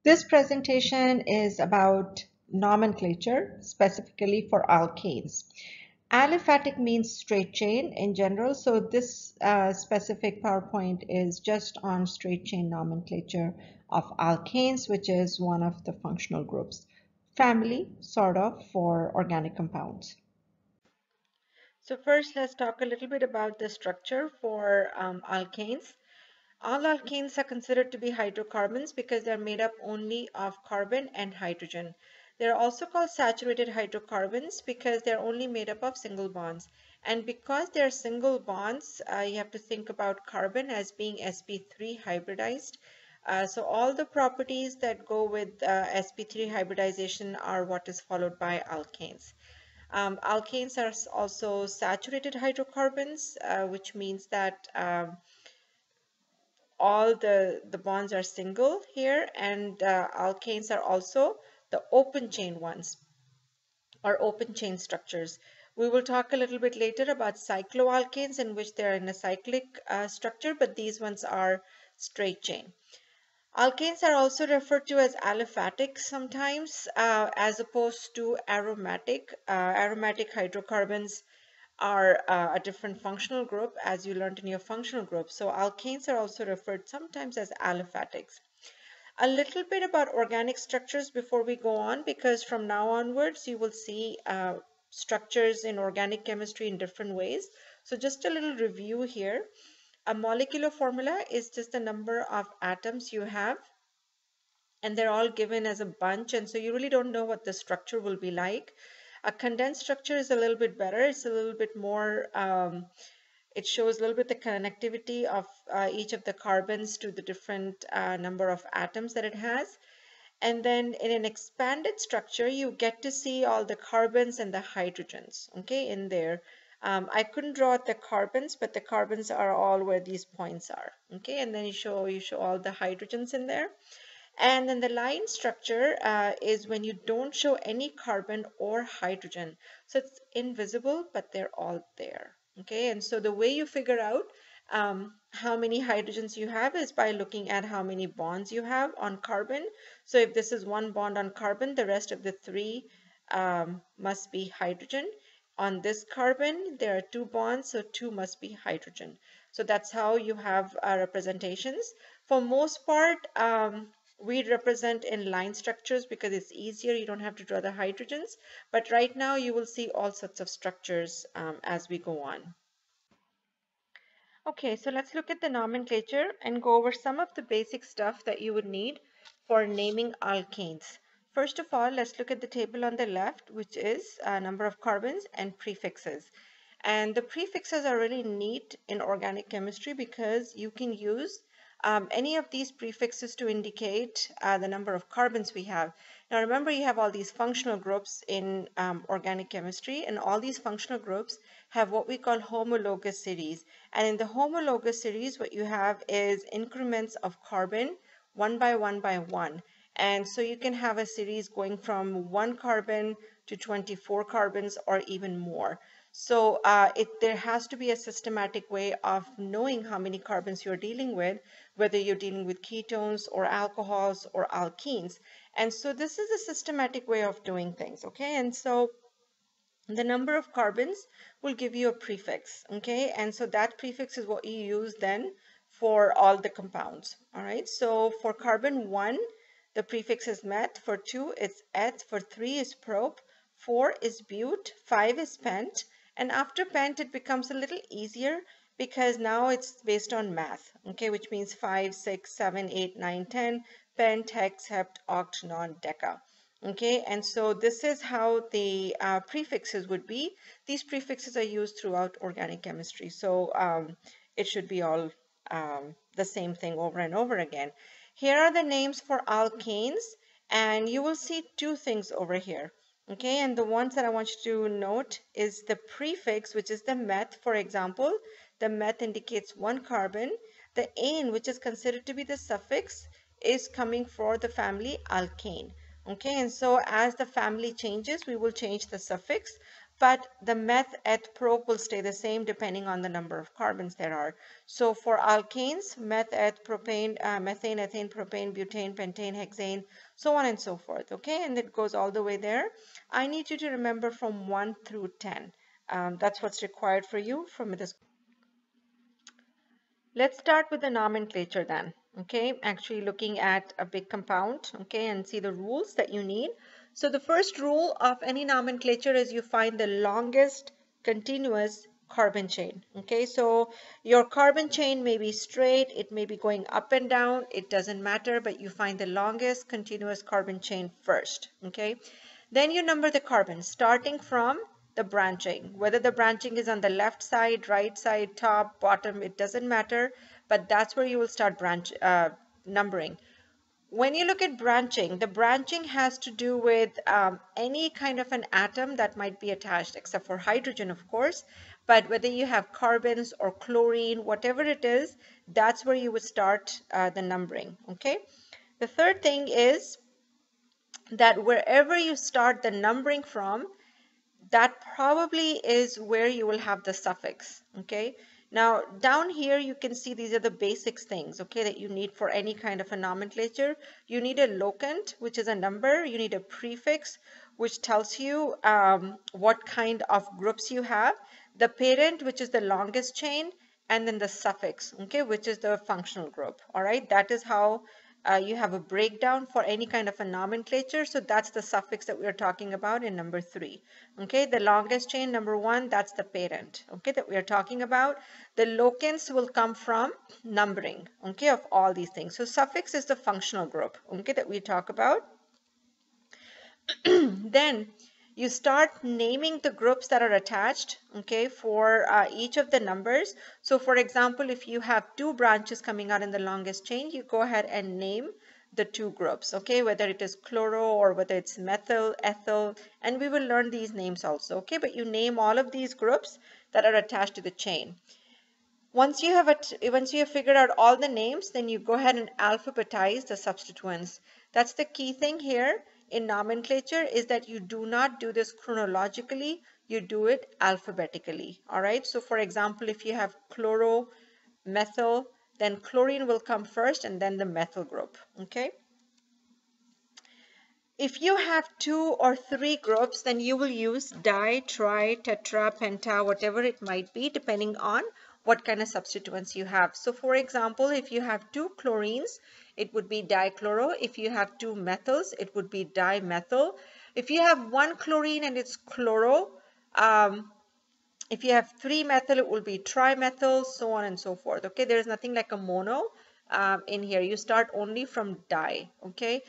This presentation is about nomenclature, specifically for alkanes. Aliphatic means straight chain in general, so this specific PowerPoint is just on straight chain nomenclature of alkanes, which is one of the functional groups. Family, sort of, for organic compounds. So first, let's talk a little bit about the structure for alkanes. All alkanes are considered to be hydrocarbons because they're made up only of carbon and hydrogen. They're also called saturated hydrocarbons because they're only made up of single bonds. And because they're single bonds, you have to think about carbon as being sp3 hybridized. So all the properties that go with sp3 hybridization are what is followed by alkanes. Alkanes are also saturated hydrocarbons, which means that all the bonds are single here, and alkanes are also the open chain ones or open chain structures. We will talk a little bit later about cycloalkanes in which they are in a cyclic structure, but these ones are straight chain. Alkanes are also referred to as aliphatic sometimes as opposed to aromatic. Aromatic hydrocarbons are a different functional group, as you learned in your functional group. So alkanes are also referred sometimes as aliphatics. A little bit about organic structures before we go on, because from now onwards you will see structures in organic chemistry in different ways. So just a little review here. A molecular formula is just the number of atoms you have, and they're all given as a bunch, and so you really don't know what the structure will be like. A condensed structure is a little bit better. It's a little bit more, it shows a little bit the connectivity of each of the carbons to the different number of atoms that it has. And then in an expanded structure, you get to see all the carbons and the hydrogens, okay, in there. I couldn't draw out the carbons, but the carbons are all where these points are, okay, and then you show all the hydrogens in there. And then the line structure is when you don't show any carbon or hydrogen. So it's invisible, but they're all there. Okay, and so the way you figure out how many hydrogens you have is by looking at how many bonds you have on carbon. So if this is one bond on carbon, the rest of the three must be hydrogen. On this carbon, there are two bonds, so two must be hydrogen. So that's how you have representations. For most part, we represent in line structures because it's easier. You don't have to draw the hydrogens. But right now you will see all sorts of structures as we go on. Okay, so let's look at the nomenclature and go over some of the basic stuff that you would need for naming alkanes. First of all, let's look at the table on the left, which is a number of carbons and prefixes. And the prefixes are really neat in organic chemistry because you can use any of these prefixes to indicate the number of carbons we have. Now remember, you have all these functional groups in organic chemistry, and all these functional groups have what we call homologous series. And in the homologous series, what you have is increments of carbon one by one by one. And so you can have a series going from 1 carbon to 24 carbons or even more. So there has to be a systematic way of knowing how many carbons you're dealing with, whether you're dealing with ketones or alcohols or alkenes. And so this is a systematic way of doing things, okay? And so the number of carbons will give you a prefix, okay? And so that prefix is what you use then for all the compounds, all right? So for carbon 1, the prefix is met. For 2, it's eth. For 3 is prop. 4 is but. 5 is pent. And after pent, it becomes a little easier because now it's based on math, okay, which means 5, 6, 7, 8, 9, 10, pent, hex, hept, oct, non, deca. Okay, and so this is how the prefixes would be. These prefixes are used throughout organic chemistry, so it should be all the same thing over and over again. Here are the names for alkanes, and you will see two things over here. Okay, and the ones that I want you to note is the prefix, which is the meth. For example, the meth indicates 1 carbon. The ane, which is considered to be the suffix, is coming for the family alkane. Okay, and so as the family changes, we will change the suffix. but the meth, eth, prop will stay the same depending on the number of carbons there are. So for alkanes, meth, eth, propane, methane, ethane, propane, butane, pentane, hexane, so on and so forth. Okay, and it goes all the way there. I need you to remember from 1 through 10. That's what's required for you from this. Let's start with the nomenclature then, okay? Actually looking at a big compound, okay, and see the rules that you need. So the first rule of any nomenclature is you find the longest continuous carbon chain, okay? So your carbon chain may be straight, it may be going up and down, it doesn't matter, but you find the longest continuous carbon chain first, okay? Then you number the carbons starting from the branching. Whether the branching is on the left side, right side, top, bottom, it doesn't matter, but that's where you will start numbering. When you look at branching, the branching has to do with any kind of an atom that might be attached, except for hydrogen, of course. But whether you have carbons or chlorine, whatever it is, that's where you would start the numbering, okay? The third thing is that wherever you start the numbering from, that probably is where you will have the suffix, okay? Now down here you can see these are the basic things, okay, that you need for any kind of a nomenclature. You need a locant, which is a number. You need a prefix, which tells you what kind of groups you have. The parent, which is the longest chain, and then the suffix, okay, which is the functional group. All right, that is how you have a breakdown for any kind of a nomenclature. So that's the suffix that we are talking about in number 3. Okay, the longest chain, number 1, that's the parent, okay, that we are talking about. The locants will come from numbering, okay, of all these things. So suffix is the functional group, okay, that we talk about. Then you start naming the groups that are attached, okay, for each of the numbers. So for example, if you have 2 branches coming out in the longest chain, you go ahead and name the 2 groups, okay, whether it is chloro or whether it's methyl, ethyl, and we will learn these names also, okay, but you name all of these groups that are attached to the chain. Once you have figured out all the names, then you go ahead and alphabetize the substituents. That's the key thing here in nomenclature, is that you do not do this chronologically, you do it alphabetically. All right, so for example, if you have chloro, methyl, then chlorine will come first and then the methyl group, okay? If you have 2 or 3 groups, then you will use di, tri, tetra, penta, whatever it might be, depending on what kind of substituents you have. So for example, if you have 2 chlorines, it would be dichloro. If you have 2 methyls, it would be dimethyl. If you have 1 chlorine and it's chloro, if you have 3 methyl, it will be trimethyl, so on and so forth. Okay, there is nothing like a mono in here. You start only from di. Okay,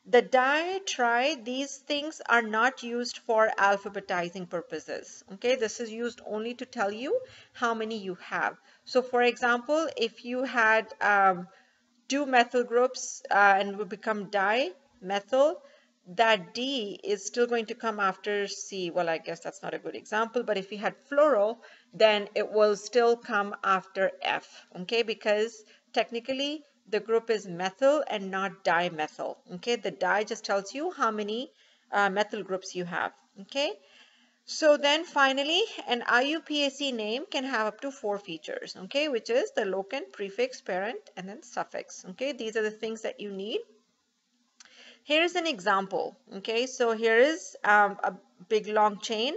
the di, tri, these things are not used for alphabetizing purposes. Okay, this is used only to tell you how many you have. So for example, if you had 2 methyl groups and would become dimethyl, that D is still going to come after C. Well, I guess that's not a good example, but if you had fluoro, then it will still come after F, okay, because technically the group is methyl and not dimethyl, okay. The di just tells you how many methyl groups you have, okay. So then finally, an IUPAC name can have up to 4 features, okay, which is the locant, prefix, parent, and then suffix, okay. These are the things that you need. Here's an example, okay. So here is a big long chain.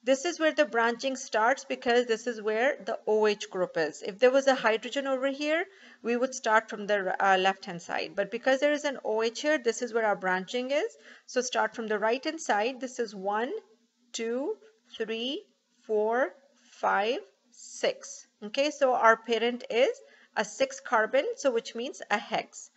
This is where the branching starts because this is where the OH group is. If there was a hydrogen over here, we would start from the left-hand side. But because there is an OH here, this is where our branching is. So start from the right-hand side. This is 1, 2, 3, 4, 5, 6. Okay, so our parent is a 6 carbon, so which means a hex.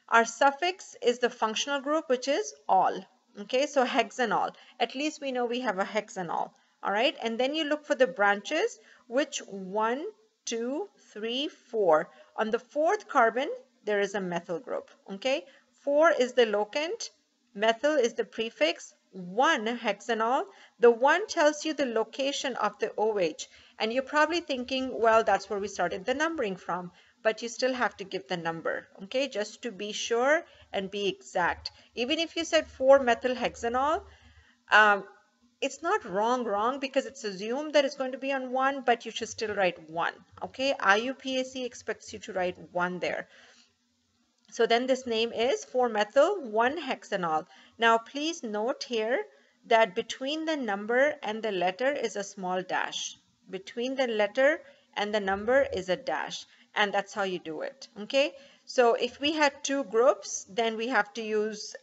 Our suffix is the functional group, which is all. Okay, so hexanol. At least we know we have a hexanol. All right, and then you look for the branches, which 1, 2, 3, 4. On the 4th carbon, there is a methyl group. Okay, 4 is the locant, methyl is the prefix, 1 hexanol. The 1 tells you the location of the OH, and you're probably thinking, well, that's where we started the numbering from. But you still have to give the number, okay, just to be sure and be exact. Even if you said 4 methyl hexanol, it's not wrong because it's assumed that it's going to be on 1, but you should still write 1. Okay, IUPAC expects you to write 1 there. So then this name is 4-methyl 1-hexanol. Now please note here that between the number and the letter is a small dash. Between the letter and the number is a dash, and that's how you do it. Okay, so if we had two groups, then we have to use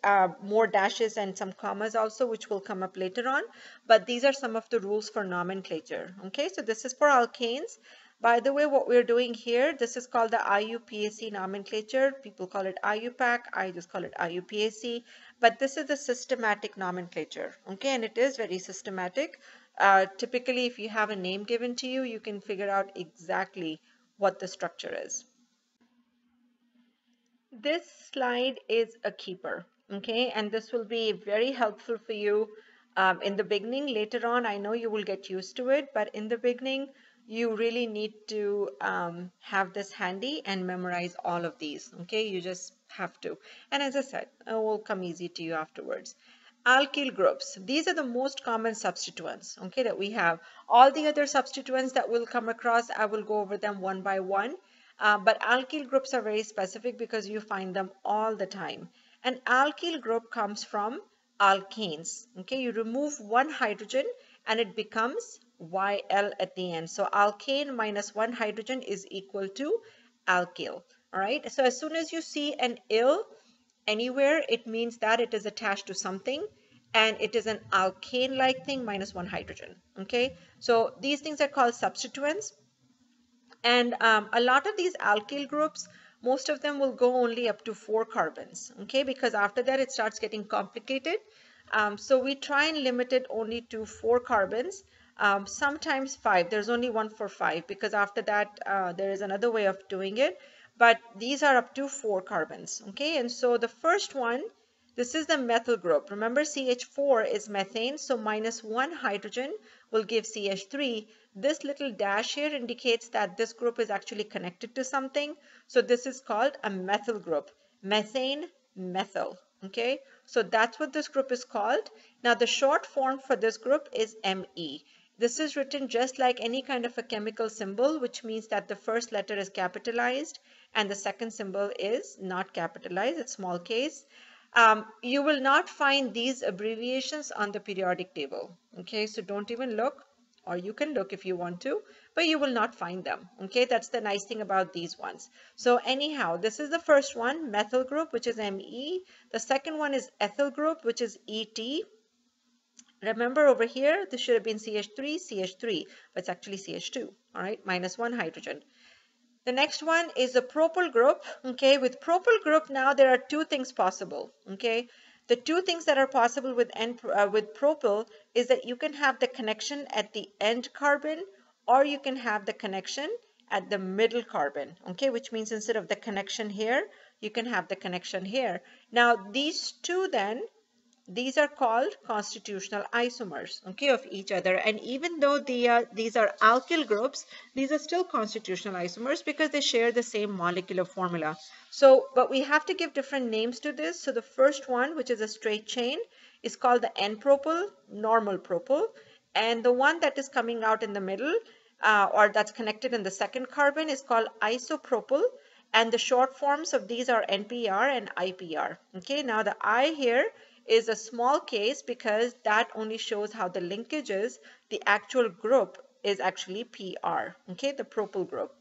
more dashes and some commas also, which will come up later on. But these are some of the rules for nomenclature. Okay, so this is for alkanes. By the way, what we're doing here, this is called the IUPAC nomenclature. People call it IUPAC. I just call it IUPAC. But this is the systematic nomenclature. Okay, and it is very systematic. Typically, if you have a name given to you, you can figure out exactly what the structure is. This slide is a keeper, okay, and this will be very helpful for you in the beginning. Later on, I know you will get used to it, but in the beginning, you really need to have this handy and memorize all of these, okay? You just have to. And as I said, it will come easy to you afterwards. Alkyl groups. These are the most common substituents, okay, that we have. All the other substituents that we'll come across, I will go over them one by one. But alkyl groups are very specific because you find them all the time. An alkyl group comes from alkanes. Okay, you remove one hydrogen and it becomes YL at the end. So alkane minus one hydrogen is equal to alkyl. All right, so as soon as you see an ill anywhere, it means that it is attached to something and it is an alkane-like thing minus one hydrogen. Okay, so these things are called substituents. And a lot of these alkyl groups, most of them will go only up to 4 carbons, okay, because after that it starts getting complicated. So we try and limit it only to 4 carbons, sometimes 5. There's only one for 5 because after that there is another way of doing it. But these are up to 4 carbons, okay, and so the first one, this is the methyl group. Remember, CH4 is methane, so minus 1 hydrogen will give CH3. This little dash here indicates that this group is actually connected to something. So this is called a methyl group. Methane, methyl. Okay, so that's what this group is called. Now the short form for this group is Me. This is written just like any kind of a chemical symbol, which means that the first letter is capitalized and the second symbol is not capitalized, it's small case. You will not find these abbreviations on the periodic table. Okay, so don't even look, or you can look if you want to, but you will not find them. Okay, that's the nice thing about these ones. So anyhow, this is the first one, methyl group, which is Me. The second one is ethyl group, which is Et. Remember over here, this should have been CH3, CH3, but it's actually CH2, all right, minus one hydrogen. The next one is the propyl group. Okay, with propyl group now there are two things possible. Okay, the two things that are possible with propyl is that you can have the connection at the end carbon or you can have the connection at the middle carbon. Okay, which means instead of the connection here, you can have the connection here. Now these two then, these are called constitutional isomers, okay, of each other. And even though these are alkyl groups, these are still constitutional isomers because they share the same molecular formula. So, but we have to give different names to this. So the first one, which is a straight chain, is called the N-propyl, normal propyl. And the one that is coming out in the middle, or that's connected in the second carbon, is called isopropyl. And the short forms of these are NPR and IPR. Okay, now the I here is a small case because that only shows how the linkage is. The actual group is actually PR, okay, the propyl group.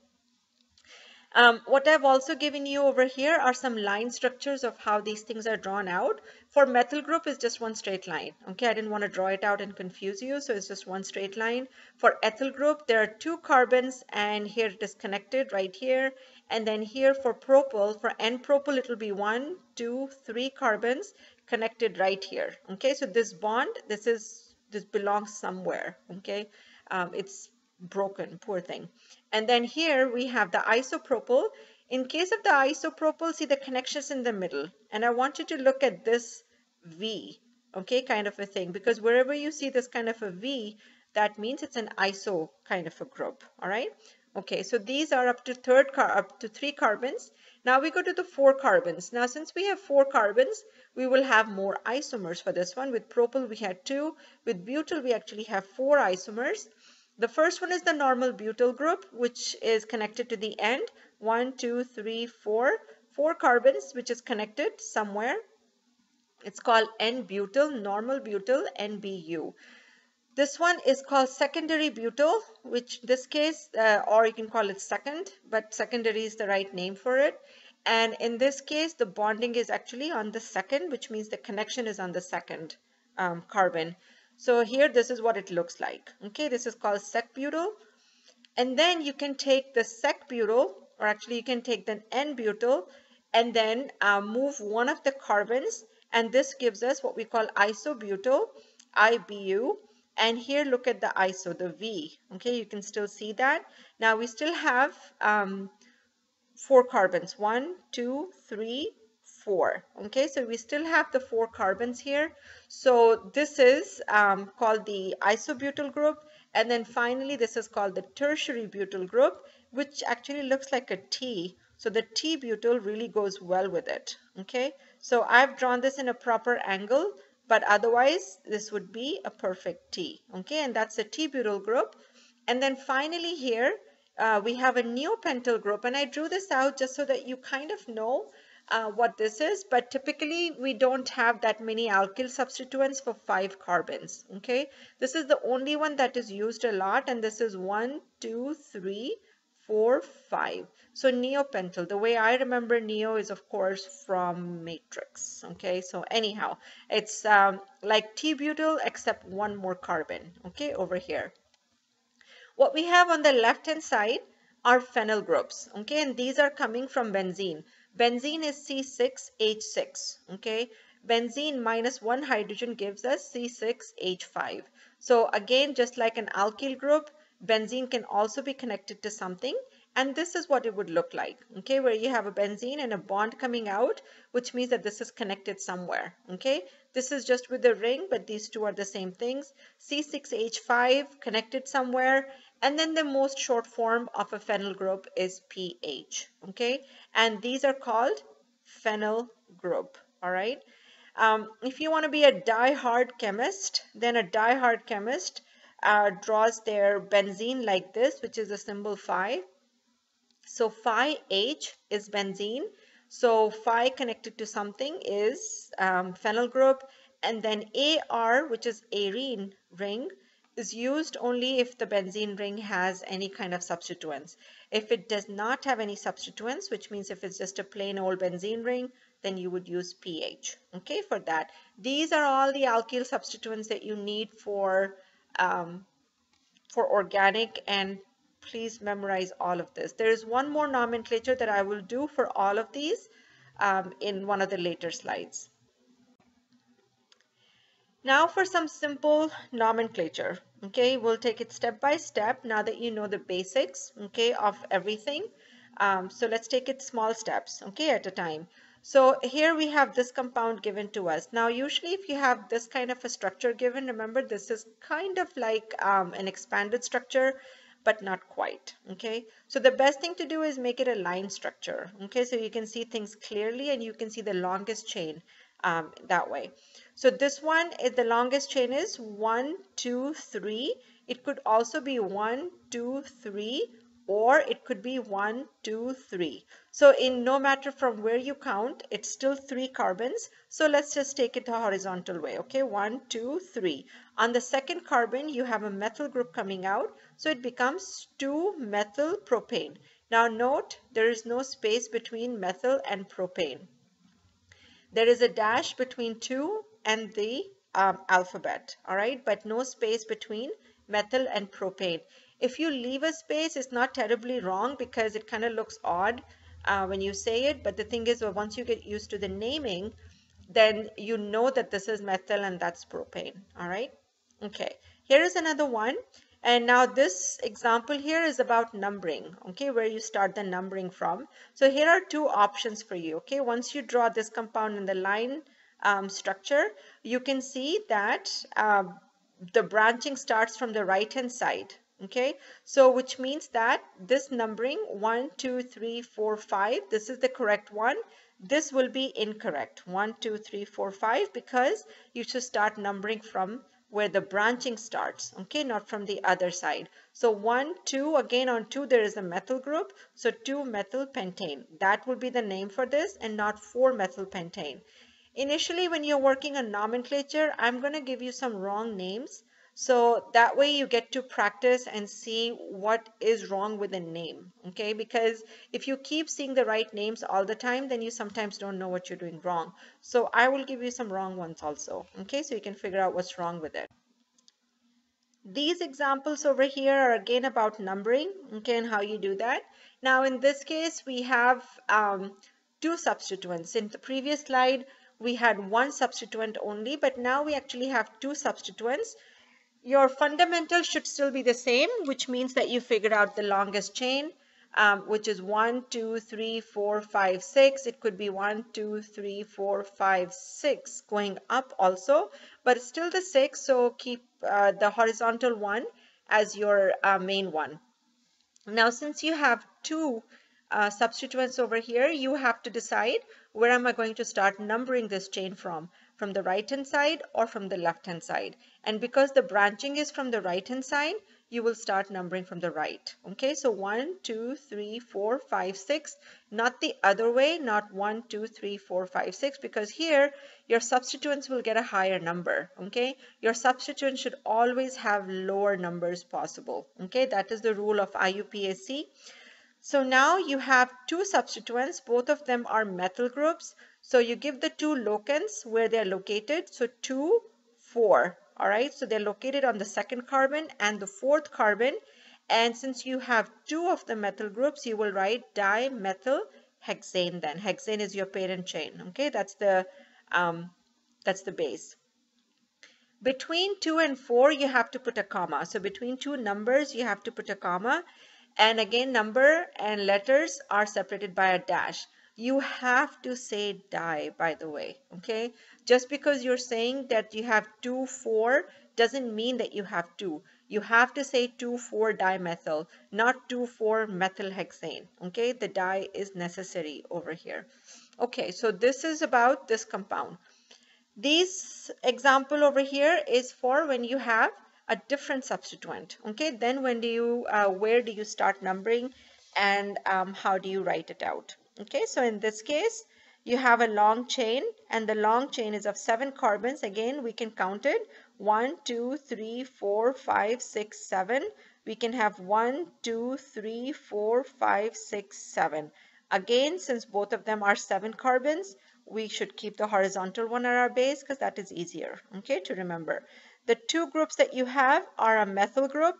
What I've also given you over here are some line structures of how these things are drawn out. For methyl group is just one straight line. Okay, I didn't want to draw it out and confuse you, so it's just one straight line. For ethyl group, there are 2 carbons and here it is connected right here. And then here for propyl, for N-propyl, it will be 1, 2, 3 carbons connected right here. Okay, so this bond, this belongs somewhere. Okay, it's broken, poor thing. And then here we have the isopropyl. In case of the isopropyl, see the connections in the middle. And I want you to look at this V, okay, kind of a thing, because wherever you see this kind of a V, that means it's an iso kind of a group, all right? Okay, so these are up to 3 carbons. Now we go to the 4 carbons. Now since we have 4 carbons, we will have more isomers for this one. With propyl we had 2. With butyl we actually have 4 isomers. The first one is the normal butyl group, which is connected to the end. 1, 2, 3, 4. 4 carbons, which is connected somewhere. It's called N-butyl, normal butyl, NBU. This one is called secondary butyl, which in this case, or you can call it second, but secondary is the right name for it. And in this case, the bonding is actually on the second, which means the connection is on the second carbon. So here, this is what it looks like. Okay, this is called sec-butyl. And then you can take the sec-butyl, or actually you can take the N-butyl, and then move one of the carbons, and this gives us what we call isobutyl, IBU. And here look at the iso, the V. Okay, you can still see that. Now we still have 4 carbons. 1, 2, 3, 4. Okay, so we still have the 4 carbons here. So this is called the isobutyl group. And then finally, this is called the tertiary butyl group, which actually looks like a T. So the T-butyl really goes well with it. Okay, so I've drawn this in a proper angle, but otherwise this would be a perfect T. Okay, and that's the T-butyl group. And then finally here we have a neopentyl group, and I drew this out just so that you kind of know what this is, but typically we don't have that many alkyl substituents for 5 carbons. Okay, this is the only one that is used a lot, and this is 1, 2, 3, 4, 5. So neopentyl, the way I remember neo is of course from matrix. Okay, so anyhow, it's like T-butyl except one more carbon, okay, over here. What we have on the left hand side are phenyl groups, okay, and these are coming from benzene. Benzene is C6H6, okay. Benzene minus 1 hydrogen gives us C6H5. So again, just like an alkyl group, benzene can also be connected to something, and this is what it would look like, okay, where you have a benzene and a bond coming out, which means that this is connected somewhere, okay. This is just with the ring, but these two are the same things. C6H5 connected somewhere, and then the most short form of a phenyl group is PH, okay, and these are called phenyl group, all right. If you want to be a die-hard chemist, then a die-hard chemist draws their benzene like this, which is the symbol phi. So phi H is benzene. So phi connected to something is phenyl group, and then AR, which is arene ring, is used only if the benzene ring has any kind of substituents. If it does not have any substituents, which means if it's just a plain old benzene ring, then you would use pH, okay, for that. These are all the alkyl substituents that you need for organic, and please memorize all of this. There is one more nomenclature that I will do for all of these in one of the later slides. Now for some simple nomenclature, okay, we'll take it step by step now that you know the basics, okay, of everything. So let's take it small steps, okay, at a time. So here we have this compound given to us. Now usually if you have this kind of a structure given, remember this is kind of like an expanded structure, but not quite, okay. So the best thing to do is make it a line structure, okay, so you can see things clearly and you can see the longest chain that way. So this one is the longest chain is 1, 2, 3. It could also be 1, 2, 3, or it could be 1, 2, 3. So in no matter from where you count, it's still 3 carbons. So let's just take it the horizontal way. Okay, 1, 2, 3. On the second carbon, you have a methyl group coming out. So it becomes 2-methyl propane. Now note, there is no space between methyl and propane. There is a dash between 2 and the alphabet, all right, but no space between methyl and propane. If you leave a space, it's not terribly wrong because it kind of looks odd when you say it, but the thing is, well, once you get used to the naming, then you know that this is methyl and that's propane, all right. Okay, here is another one. And now this example here is about numbering, okay, where you start the numbering from. So here are 2 options for you, okay. Once you draw this compound in the line structure, you can see that the branching starts from the right hand side, Okay, so which means that this numbering 1, 2, 3, 4, 5, this is the correct one. This will be incorrect, 1, 2, 3, 4, 5, because you should start numbering from where the branching starts, okay, not from the other side. So 1, 2, again on 2 there is a methyl group, so 2-methylpentane. That will be the name for this and not 4-methylpentane. Initially, when you're working on nomenclature, I'm going to give you some wrong names. So that way you get to practice and see what is wrong with a name, okay? Because if you keep seeing the right names all the time, then you sometimes don't know what you're doing wrong. So I will give you some wrong ones also, okay? So you can figure out what's wrong with it. These examples over here are again about numbering, okay, and how you do that. Now in this case, we have two substituents. In the previous slide, we had one substituent only, but now we actually have two substituents. Your fundamentals should still be the same, which means that you figured out the longest chain, which is 1, 2, 3, 4, 5, 6. It could be 1, 2, 3, 4, 5, 6 going up also, but it's still the 6, so keep the horizontal one as your main one. Now, since you have two substituents over here, you have to decide where am I going to start numbering this chain from the right hand side or from the left hand side. And because the branching is from the right hand side, you will start numbering from the right. Okay, so 1, 2, 3, 4, 5, 6, not the other way, not 1, 2, 3, 4, 5, 6, because here your substituents will get a higher number. Okay, your substituents should always have lower numbers possible. Okay, that is the rule of IUPAC. So now you have two substituents, both of them are methyl groups. So you give the two locants where they're located. So 2, 4. All right, so they're located on the second carbon and the fourth carbon. And since you have two of the methyl groups, you will write dimethylhexane then. Hexane is your parent chain. Okay, that's the base. Between 2 and 4, you have to put a comma. So between two numbers, you have to put a comma. And again, number and letters are separated by a dash. You have to say di, by the way, okay? Just because you're saying that you have 2, 4 doesn't mean that you have 2. You have to say 2, 4 dimethyl, not 2, 4 methylhexane, okay? The di is necessary over here. Okay, so this is about this compound. This example over here is for when you have a different substituent. Okay, then when do you, where do you start numbering and how do you write it out? Okay, so in this case, you have a long chain and the long chain is of 7 carbons. Again, we can count it 1, 2, 3, 4, 5, 6, 7. We can have 1, 2, 3, 4, 5, 6, 7. Again, since both of them are 7 carbons, we should keep the horizontal one at our base because that is easier, okay, to remember. The two groups that you have are a methyl group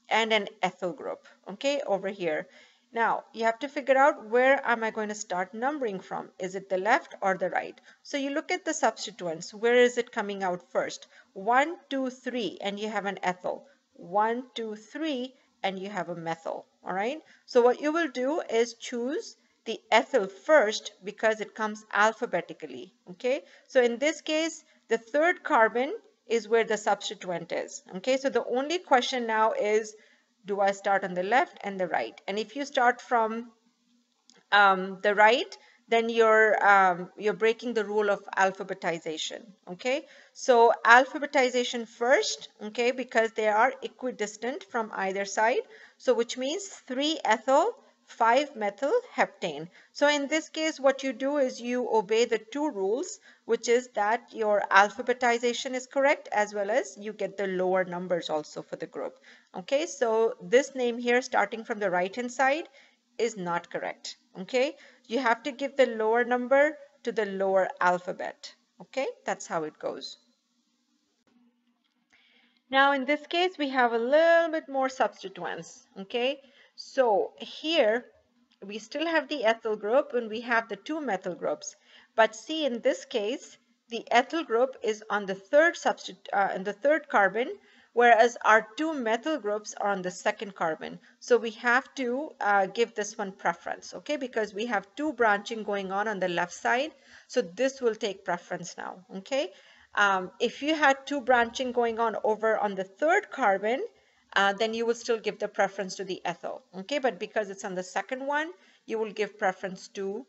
and an ethyl group, okay, over here. Now, you have to figure out where am I going to start numbering from? Is it the left or the right? So you look at the substituents. Where is it coming out first? 1, 2, 3, and you have an ethyl. 1, 2, 3, and you have a methyl, all right? So what you will do is choose the ethyl first because it comes alphabetically, okay? So in this case, the third carbon is where the substituent is, okay? So the only question now is, do I start on the left and the right? And if you start from the right, then you're breaking the rule of alphabetization, okay? So alphabetization first, okay, because they are equidistant from either side. So which means 3-ethyl, 5-methylheptane. So in this case, what you do is you obey the two rules, which is that your alphabetization is correct as well as you get the lower numbers also for the group. Okay, so this name here starting from the right hand side is not correct. Okay, you have to give the lower number to the lower alphabet. Okay, that's how it goes. Now in this case, we have a little bit more substituents. Okay, so here we still have the ethyl group and we have the two methyl groups. But see, in this case, the ethyl group is on the third carbon, whereas our two methyl groups are on the second carbon. So we have to give this one preference, okay, because we have two branching going on the left side. So this will take preference now, okay. If you had two branching going on over on the third carbon, then you will still give the preference to the ethyl. Okay, but because it's on the second one, you will give preference to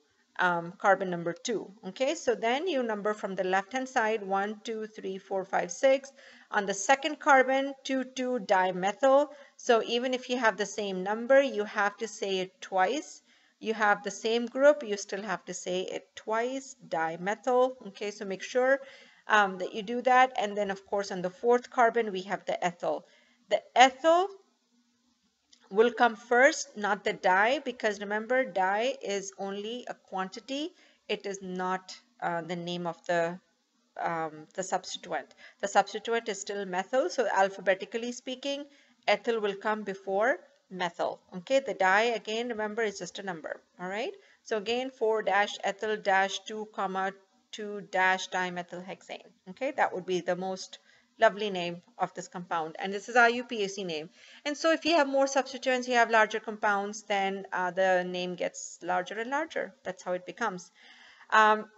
carbon number 2. Okay, so then you number from the left hand side 1, 2, 3, 4, 5, 6. On the second carbon 2, 2 dimethyl. So even if you have the same number, you have to say it twice. You have the same group, you still have to say it twice, dimethyl. Okay, so make sure that you do that. And then of course on the fourth carbon we have the ethyl. The ethyl will come first, not the di, because remember di is only a quantity. It is not the name of the substituent. The substituent is still methyl, so alphabetically speaking, ethyl will come before methyl. Okay, the di again, remember, is just a number. All right, so again 4-ethyl-2, 2-dimethylhexane. Okay, that would be the most lovely name of this compound, and this is IUPAC name. And so if you have more substituents, you have larger compounds, then the name gets larger and larger. That's how it becomes.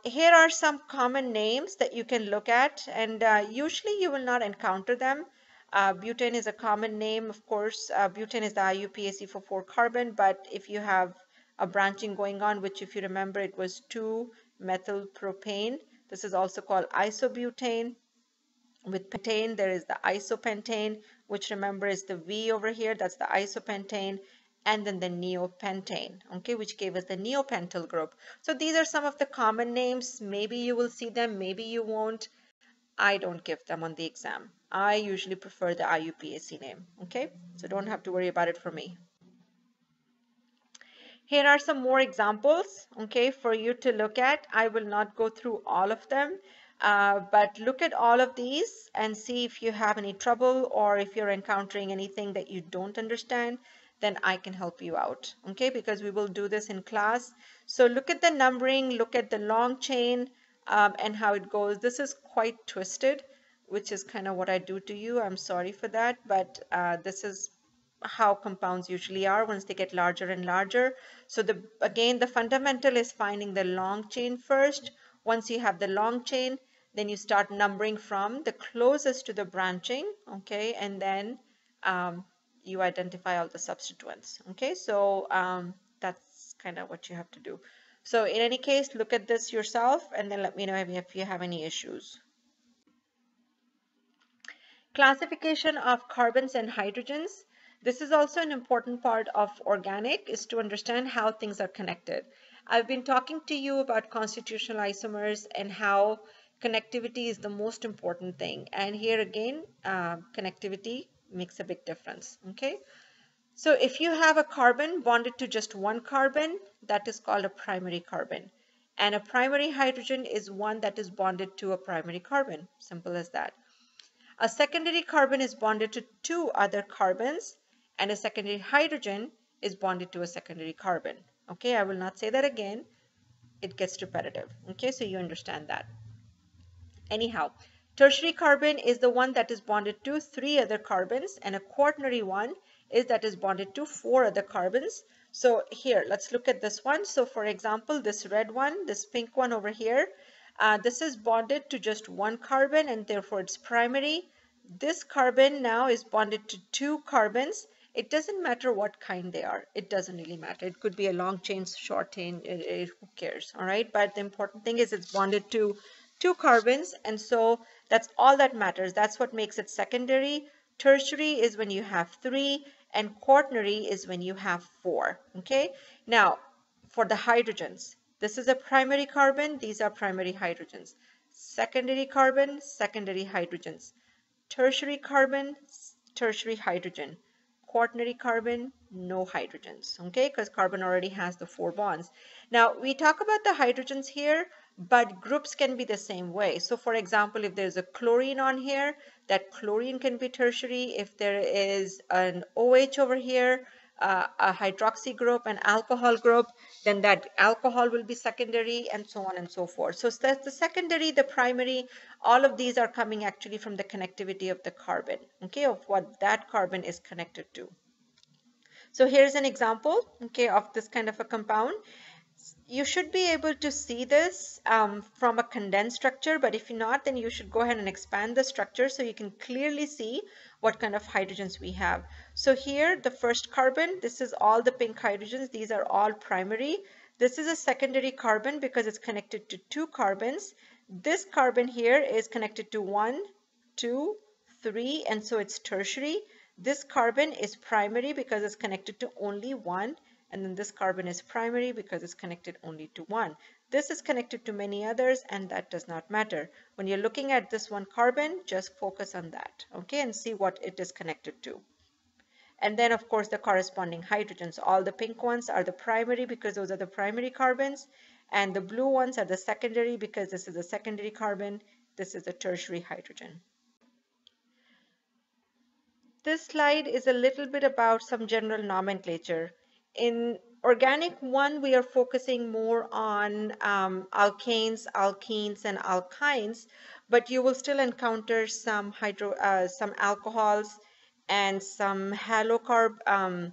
Here are some common names that you can look at, and usually you will not encounter them. Butane is a common name, of course. Butane is the IUPAC for 4 carbon, but if you have a branching going on, which if you remember it was 2-methylpropane, this is also called isobutane. With pentane, there is the isopentane, which remember is the V over here, that's the isopentane, and then the neopentane, okay, which gave us the neopentyl group. So these are some of the common names. Maybe you will see them, maybe you won't. I don't give them on the exam. I usually prefer the IUPAC name, okay? So don't have to worry about it for me. Here are some more examples, okay, for you to look at. I will not go through all of them, but look at all of these and see if you have any trouble, or if you're encountering anything that you don't understand, then I can help you out, okay, because we will do this in class. So look at the numbering, look at the long chain, and how it goes. This is quite twisted, which is kind of what I do to you. I'm sorry for that, but this is how compounds usually are once they get larger and larger. So again, the fundamental is finding the long chain first. Once you have the long chain, then you start numbering from the closest to the branching, okay, and then you identify all the substituents, okay. So that's kind of what you have to do. So in any case, look at this yourself and then let me know if you have any issues. Classification of carbons and hydrogens. This is also an important part of organic, is to understand how things are connected. I've been talking to you about constitutional isomers and how connectivity is the most important thing. And here again, connectivity makes a big difference. Okay. So if you have a carbon bonded to just one carbon, that is called a primary carbon. And a primary hydrogen is one that is bonded to a primary carbon. Simple as that. A secondary carbon is bonded to 2 other carbons, and a secondary hydrogen is bonded to a secondary carbon. Okay, I will not say that again. It gets repetitive. Okay, so you understand that. Anyhow, tertiary carbon is the one that is bonded to 3 other carbons, and a quaternary one is that is bonded to 4 other carbons. So here, let's look at this one. So for example, this red one, this pink one over here, this is bonded to just 1 carbon and therefore it's primary. This carbon now is bonded to 2 carbons. It doesn't matter what kind they are. It doesn't really matter. It could be a long chain, short chain, who cares, all right? But the important thing is it's bonded to 2 carbons, and so that's all that matters. That's what makes it secondary. Tertiary is when you have 3, and quaternary is when you have 4, okay? Now, for the hydrogens, this is a primary carbon, these are primary hydrogens. Secondary carbon, secondary hydrogens. Tertiary carbon, tertiary hydrogen. Quaternary carbon, no hydrogens, okay, because carbon already has the 4 bonds. Now, we talk about the hydrogens here, but groups can be the same way. So for example, if there's a chlorine on here, that chlorine can be tertiary. If there is an OH over here, a hydroxy group, an alcohol group, then that alcohol will be secondary, and so on and so forth. So that's the secondary, the primary, all of these are coming actually from the connectivity of the carbon, okay, of what that carbon is connected to. So here's an example, okay, of this kind of a compound. You should be able to see this from a condensed structure, but if you're not, then you should go ahead and expand the structure so you can clearly see what kind of hydrogens we have. So here, the first carbon, this is all the pink hydrogens. These are all primary. This is a secondary carbon because it's connected to 2 carbons. This carbon here is connected to 1, 2, 3, and so it's tertiary. This carbon is primary because it's connected to only 1. And then this carbon is primary because it's connected only to 1. This is connected to many others, and that does not matter. When you're looking at this one carbon, just focus on that, okay, and see what it is connected to. And then, of course, the corresponding hydrogens. All the pink ones are the primary because those are the primary carbons, and the blue ones are the secondary because this is a secondary carbon. This is a tertiary hydrogen. This slide is a little bit about some general nomenclature. In organic 1, we are focusing more on alkanes, alkenes, and alkynes, but you will still encounter some alcohols and some haloalkanes.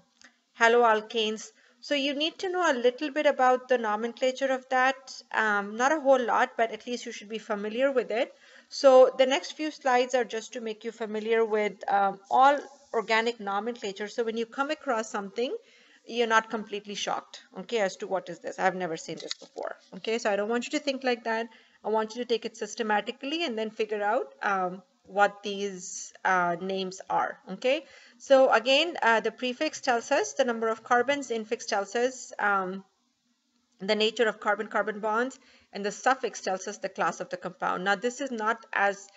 So you need to know a little bit about the nomenclature of that. Not a whole lot, but at least you should be familiar with it. So the next few slides are just to make you familiar with all organic nomenclature. So when you come across something, you're not completely shocked, okay, as to what is this? I've never seen this before, okay? So I don't want you to think like that. I want you to take it systematically and then figure out what these names are, okay? So again, the prefix tells us the number of carbons, infix tells us the nature of carbon-carbon bonds, and the suffix tells us the class of the compound. Now, this is not as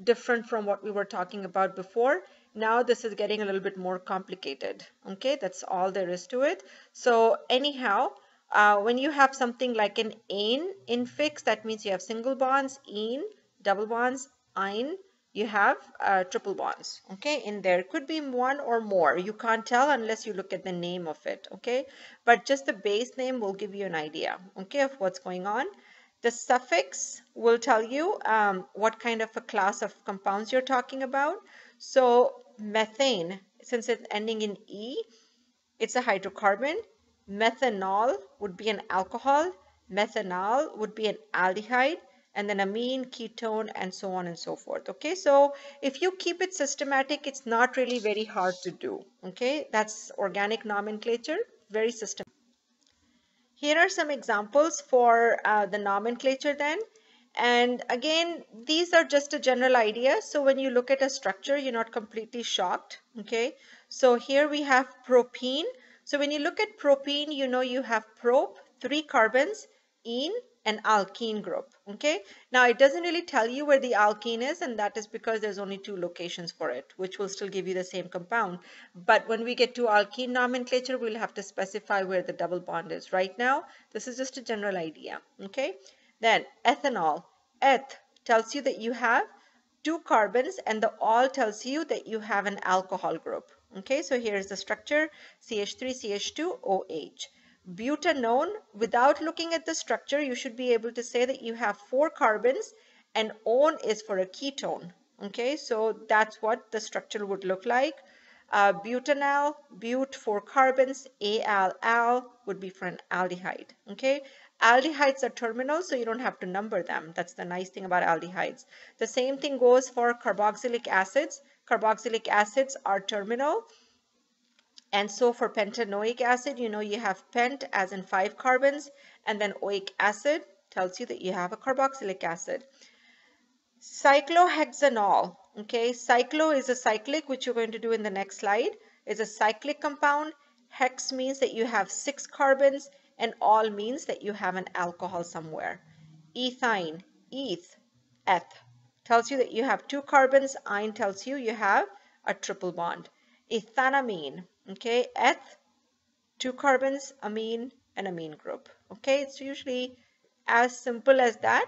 different from what we were talking about before. Now, this is getting a little bit more complicated. Okay, that's all there is to it. So anyhow, when you have something like an ane infix, that means you have single bonds, ene, double bonds, ine, you have triple bonds, okay, in there. Could be one or more. You can't tell unless you look at the name of it, okay? But just the base name will give you an idea, okay, of what's going on. The suffix will tell you what kind of a class of compounds you're talking about. So methane, since it's ending in E, it's a hydrocarbon. Methanol would be an alcohol. Methanol would be an aldehyde, and then amine, ketone, and so on and so forth. Okay, so if you keep it systematic, it's not really very hard to do. Okay, that's organic nomenclature, very systematic. Here are some examples for the nomenclature then. And again, these are just a general idea. So when you look at a structure, you're not completely shocked. Okay, so here we have propene. So when you look at propene, you know you have prop, 3 carbons, ene, and alkene group. Okay, now it doesn't really tell you where the alkene is, and that is because there's only 2 locations for it, which will still give you the same compound. But when we get to alkene nomenclature, we'll have to specify where the double bond is. Right now, this is just a general idea. Okay, then ethanol. Eth tells you that you have 2 carbons, and the ol tells you that you have an alcohol group. Okay, so here's the structure, CH3, CH2, OH. Butanone, without looking at the structure, you should be able to say that you have 4 carbons, and on is for a ketone. Okay, so that's what the structure would look like. Butanal, but, 4 carbons, al would be for an aldehyde. Okay, aldehydes are terminal, so you don't have to number them. That's the nice thing about aldehydes. The same thing goes for carboxylic acids. Carboxylic acids are terminal. And so for pentanoic acid, you know you have pent as in 5 carbons, and then oic acid tells you that you have a carboxylic acid. Cyclohexanol, okay, cyclo is a cyclic, which you're going to do in the next slide. It's a cyclic compound. Hex means that you have 6 carbons, and all means that you have an alcohol somewhere. Ethine, eth, eth, tells you that you have 2 carbons. Ine tells you you have a triple bond. Ethanamine, okay, eth, 2 carbons, amine, and amine group. Okay, it's usually as simple as that.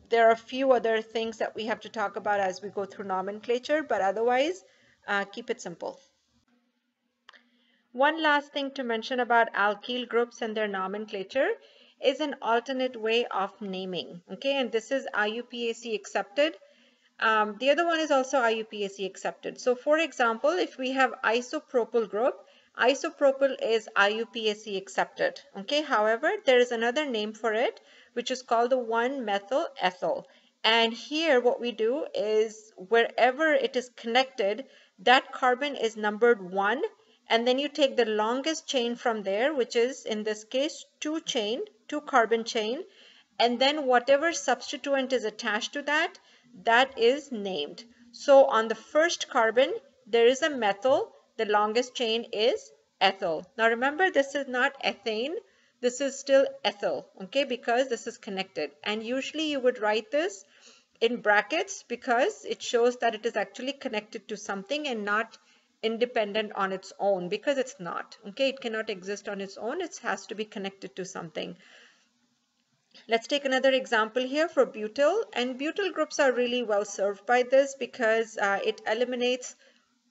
There are a few other things that we have to talk about as we go through nomenclature, but otherwise, keep it simple. One last thing to mention about alkyl groups and their nomenclature is an alternate way of naming. Okay, and this is IUPAC accepted. The other one is also IUPAC accepted. So for example, if we have isopropyl group, Isopropyl is IUPAC accepted. Okay, however, there is another name for it, which is called the 1-methyl ethyl. And here what we do is wherever it is connected, that carbon is numbered 1, and then you take the longest chain from there, which is in this case 2 carbon chain, and then whatever substituent is attached to that, that is named. So on the first carbon, there is a methyl. The longest chain is ethyl. Now remember, this is not ethane. This is still ethyl, okay, because this is connected. And usually you would write this in brackets because it shows that it is actually connected to something and not independent on its own, because it's not, okay, it cannot exist on its own. It has to be connected to something. Let's take another example here for butyl, and butyl groups are really well served by this because it eliminates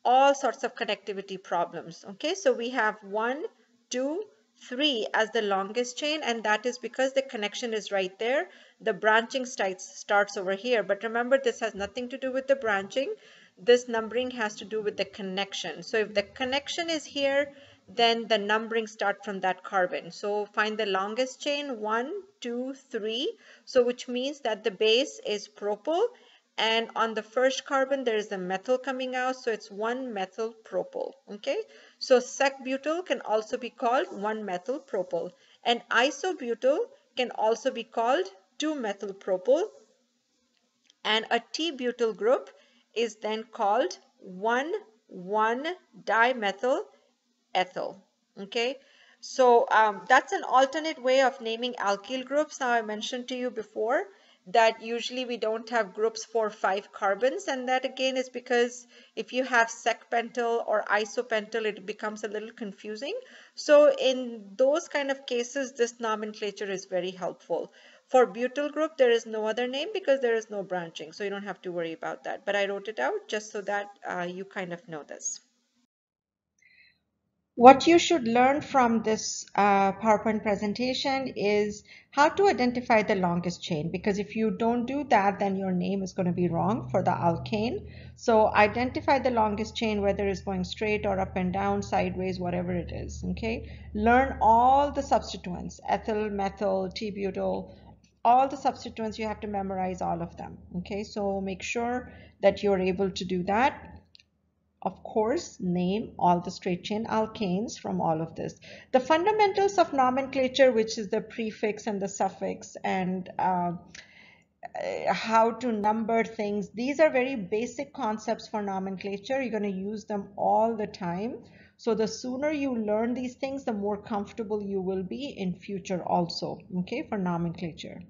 all sorts of connectivity problems. Okay, so we have 1, 2, 3 as the longest chain, and that is because the connection is right there. The branching starts over here, but remember, this has nothing to do with the branching. This numbering has to do with the connection. So if the connection is here, then the numbering start from that carbon. So find the longest chain, 1, 2, 3. So which means that the base is propyl, and on the first carbon there is a methyl coming out, so it's 1-methyl propyl. Okay, so sec-butyl can also be called 1-methyl propyl, and isobutyl can also be called 2-methyl propyl, and a T-butyl group is then called 1,1-dimethyl ethyl. Okay, so that's an alternate way of naming alkyl groups. Now I mentioned to you before that usually we don't have groups for 5 carbons, and that again is because if you have sec-pentyl or isopentyl, it becomes a little confusing. So in those kind of cases, this nomenclature is very helpful. For butyl group, there is no other name because there is no branching, so you don't have to worry about that, but I wrote it out just so that you kind of know this. What you should learn from this PowerPoint presentation is how to identify the longest chain, because if you don't do that, then your name is going to be wrong for the alkane. So identify the longest chain, whether it's going straight or up and down, sideways, whatever it is, okay? Learn all the substituents, ethyl, methyl, T-butyl, all the substituents, you have to memorize all of them, okay? So make sure that you're able to do that. Of course, name all the straight chain alkanes from all of this. The fundamentals of nomenclature, which is the prefix and the suffix, and how to number things, these are very basic concepts for nomenclature. You're going to use them all the time. So the sooner you learn these things, the more comfortable you will be in future also, okay, for nomenclature.